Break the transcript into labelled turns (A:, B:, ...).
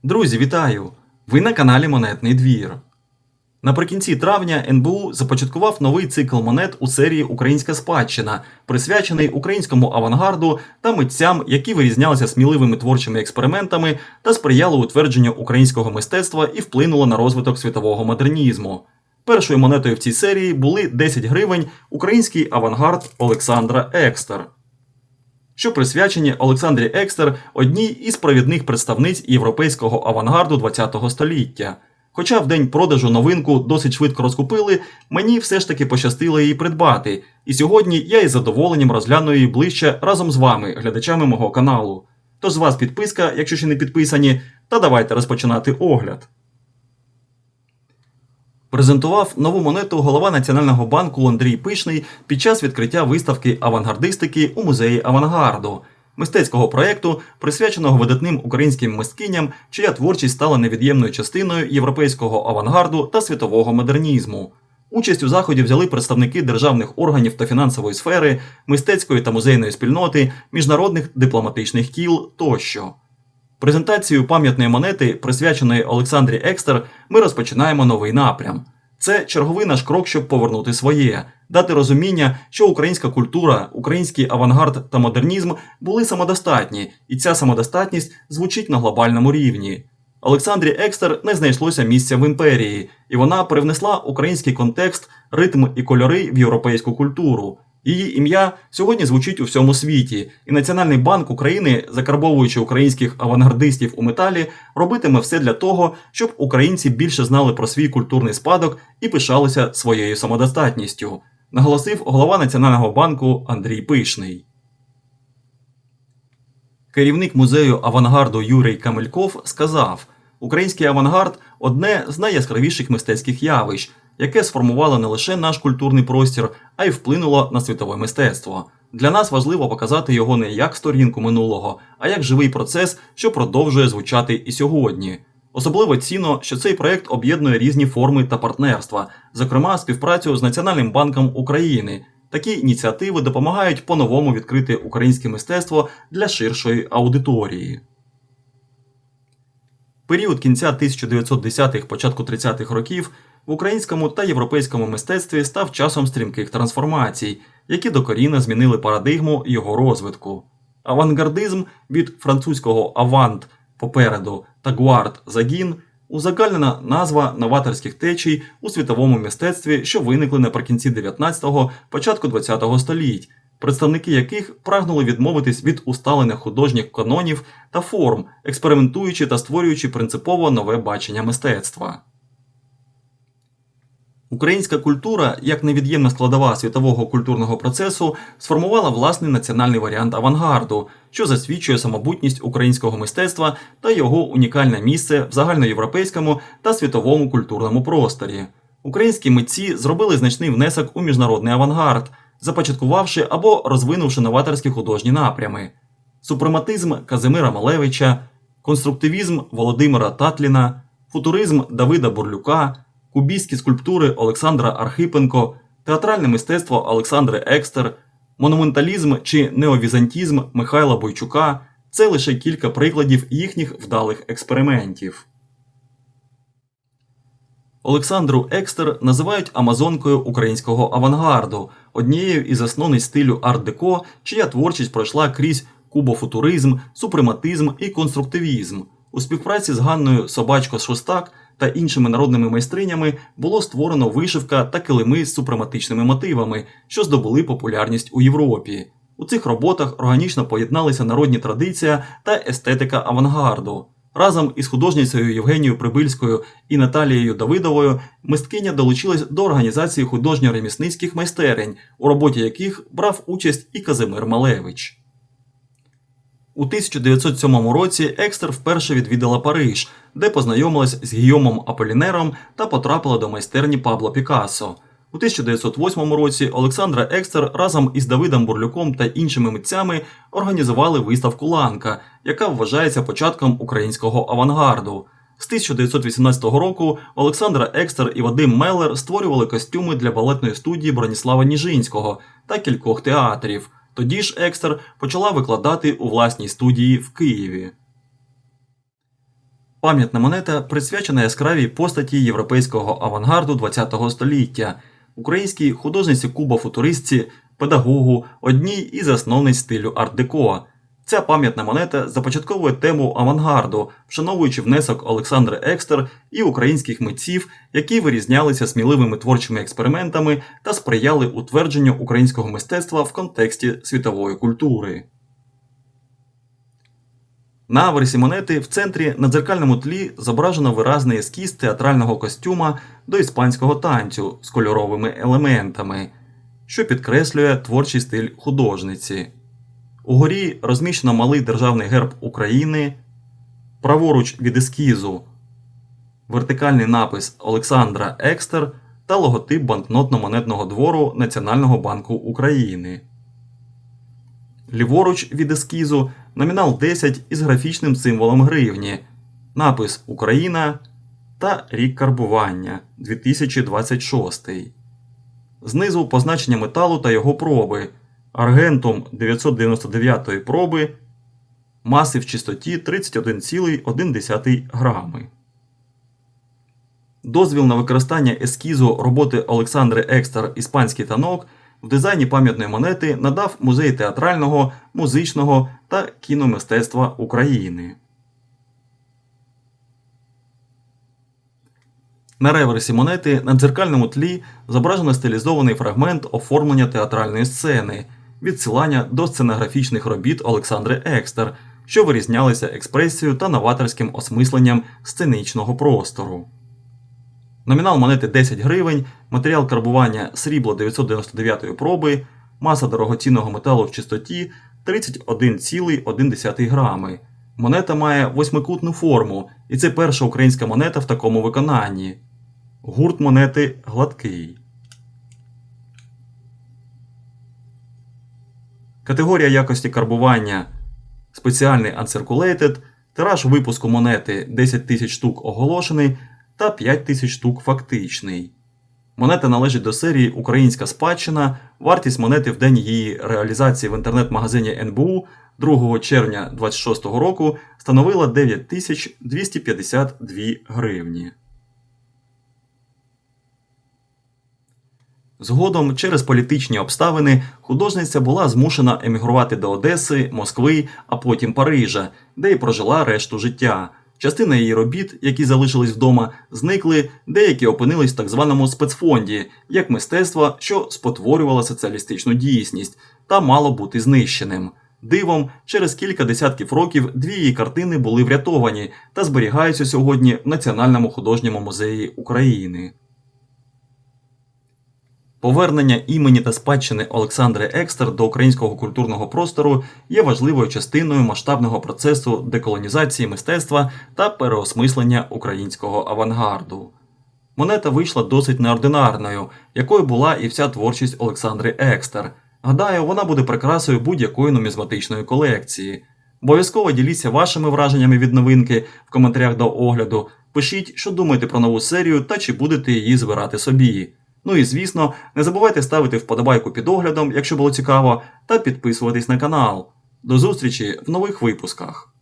A: Друзі, вітаю! Ви на каналі Монетний двір. Наприкінці травня НБУ започаткував новий цикл монет у серії «Українська спадщина», присвячений українському авангарду та митцям, які вирізнялися сміливими творчими експериментами та сприяли утвердженню українського мистецтва і вплинуло на розвиток світового модернізму. Першою монетою в цій серії були 10 гривень «Український авангард Олександра Екстер», що присвячені Олександрі Екстер, одній із провідних представниць європейського авангарду ХХ століття. Хоча в день продажу новинку досить швидко розкупили, мені все ж таки пощастило її придбати, і сьогодні я із задоволенням розгляну її ближче разом з вами, глядачами мого каналу. Тож з вас підписка, якщо ще не підписані, та давайте розпочинати огляд. Презентував нову монету голова Національного банку Андрій Пишний під час відкриття виставки авангардистики у музеї авангарду, мистецького проєкту, присвяченого видатним українським мисткиням, чия творчість стала невід'ємною частиною європейського авангарду та світового модернізму. Участь у заході взяли представники державних органів та фінансової сфери, мистецької та музейної спільноти, міжнародних дипломатичних кіл тощо. Презентацію пам'ятної монети, присвяченої Олександрі Екстер, ми розпочинаємо новий напрям. Це черговий наш крок, щоб повернути своє, дати розуміння, що українська культура, український авангард та модернізм були самодостатні, і ця самодостатність звучить на глобальному рівні. Олександрі Екстер не знайшлося місця в імперії, і вона привнесла український контекст, ритм і кольори в європейську культуру. Її ім'я сьогодні звучить у всьому світі, і Національний банк України, закарбовуючи українських авангардистів у металі, робитиме все для того, щоб українці більше знали про свій культурний спадок і пишалися своєю самодостатністю, наголосив голова Національного банку Андрій Пишний. Керівник музею авангарду Юрій Камельков сказав: «Український авангард – одне з найяскравіших мистецьких явищ, яке сформувало не лише наш культурний простір, а й вплинуло на світове мистецтво. Для нас важливо показати його не як сторінку минулого, а як живий процес, що продовжує звучати і сьогодні. Особливо цінно, що цей проєкт об'єднує різні форми та партнерства, зокрема співпрацю з Національним банком України. Такі ініціативи допомагають по-новому відкрити українське мистецтво для ширшої аудиторії». Період кінця 1910-х, початку 30-х років в українському та європейському мистецтві став часом стрімких трансформацій, які докорінно змінили парадигму його розвитку. Авангардизм від французького «авант» – попереду та «гуард» – загін – узагальнена назва новаторських течій у світовому мистецтві, що виникли наприкінці 19-го, початку 20-го століть, представники яких прагнули відмовитись від усталених художніх канонів та форм, експериментуючи та створюючи принципово нове бачення мистецтва. Українська культура, як невід'ємна складова світового культурного процесу, сформувала власний національний варіант авангарду, що засвідчує самобутність українського мистецтва та його унікальне місце в загальноєвропейському та світовому культурному просторі. Українські митці зробили значний внесок у міжнародний авангард, започаткувавши або розвинувши новаторські художні напрями. Супрематизм Казимира Малевича, конструктивізм Володимира Татліна, футуризм Давида Бурлюка, кубістські скульптури Олександра Архипенко, театральне мистецтво Олександри Екстер, монументалізм чи неовізантізм Михайла Бойчука – це лише кілька прикладів їхніх вдалих експериментів. Олександру Екстер називають амазонкою українського авангарду, однією із засновниць стилю арт-деко, чия творчість пройшла крізь кубофутуризм, супрематизм і конструктивізм. У співпраці з Ганною Собачко-Шостак та іншими народними майстринями було створено вишивка та килими з супрематичними мотивами, що здобули популярність у Європі. У цих роботах органічно поєдналися народні традиція та естетика авангарду. Разом із художницею Євгенією Прибильською і Наталією Давидовою мисткиня долучилась до організації художньо-ремісницьких майстерень, у роботі яких брав участь і Казимир Малевич. У 1907 році Екстер вперше відвідала Париж, де познайомилась з Гійомом Аполінером та потрапила до майстерні Пабло Пікассо. У 1908 році Олександра Екстер разом із Давидом Бурлюком та іншими митцями організували виставку «Ланка», яка вважається початком українського авангарду. З 1918 року Олександра Екстер і Вадим Меллер створювали костюми для балетної студії Броніслава Ніжинського та кількох театрів. Тоді ж Екстер почала викладати у власній студії в Києві. Пам'ятна монета присвячена яскравій постаті європейського авангарду ХХ століття, українській художниці-кубофутуристці, педагогу, одній із засновниць стилю арт-деко. Ця пам'ятна монета започатковує тему авангарду, вшановуючи внесок Олександри Екстер і українських митців, які вирізнялися сміливими творчими експериментами та сприяли утвердженню українського мистецтва в контексті світової культури. На аверсі монети в центрі на дзеркальному тлі зображено виразний ескіз театрального костюма до іспанського танцю з кольоровими елементами, що підкреслює творчий стиль художниці. Угорі розміщено малий державний герб України, праворуч від ескізу вертикальний напис Олександра Екстер та логотип банкнотно-монетного двору Національного банку України. Ліворуч від ескізу номінал 10 із графічним символом гривні, напис «Україна» та рік карбування – 2026. Знизу позначення металу та його проби. Аргентум 999 проби, маси в чистоті 31,1 грами. Дозвіл на використання ескізу роботи Олександри Екстер «Іспанський танок» в дизайні пам'ятної монети надав Музей театрального, музичного та кіномистецтва України. На реверсі монети на дзеркальному тлі зображено стилізований фрагмент оформлення театральної сцени, відсилання до сценографічних робіт Олександри Екстер, що вирізнялися експресією та новаторським осмисленням сценічного простору. Номінал монети 10 гривень, матеріал карбування срібло 999 проби, маса дорогоцінного металу в чистоті 31,1 грами. Монета має восьмикутну форму, і це перша українська монета в такому виконанні. Гурт монети гладкий. Категорія якості карбування спеціальний Uncirculated, тираж випуску монети 10 тисяч штук оголошений та 5 тисяч штук фактичний. Монета належить до серії «Українська спадщина», вартість монети в день її реалізації в інтернет-магазині НБУ 2 червня 2026 року становила 9252 гривні. Згодом, через політичні обставини, художниця була змушена емігрувати до Одеси, Москви, а потім Парижа, де й прожила решту життя. Частина її робіт, які залишились вдома, зникли, деякі опинились в так званому спецфонді, як мистецтво, що спотворювало соціалістичну дійсність, та мало бути знищеним. Дивом, через кілька десятків років 2 її картини були врятовані та зберігаються сьогодні в Національному художньому музеї України. Повернення імені та спадщини Олександри Екстер до українського культурного простору є важливою частиною масштабного процесу деколонізації мистецтва та переосмислення українського авангарду. Монета вийшла досить неординарною, якою була і вся творчість Олександри Екстер. Гадаю, вона буде прикрасою будь-якої нумізматичної колекції. Обов'язково діліться вашими враженнями від новинки в коментарях до огляду, пишіть, що думаєте про нову серію та чи будете її збирати собі. Ну і звісно, не забувайте ставити вподобайку під оглядом, якщо було цікаво, та підписуватись на канал. До зустрічі в нових випусках!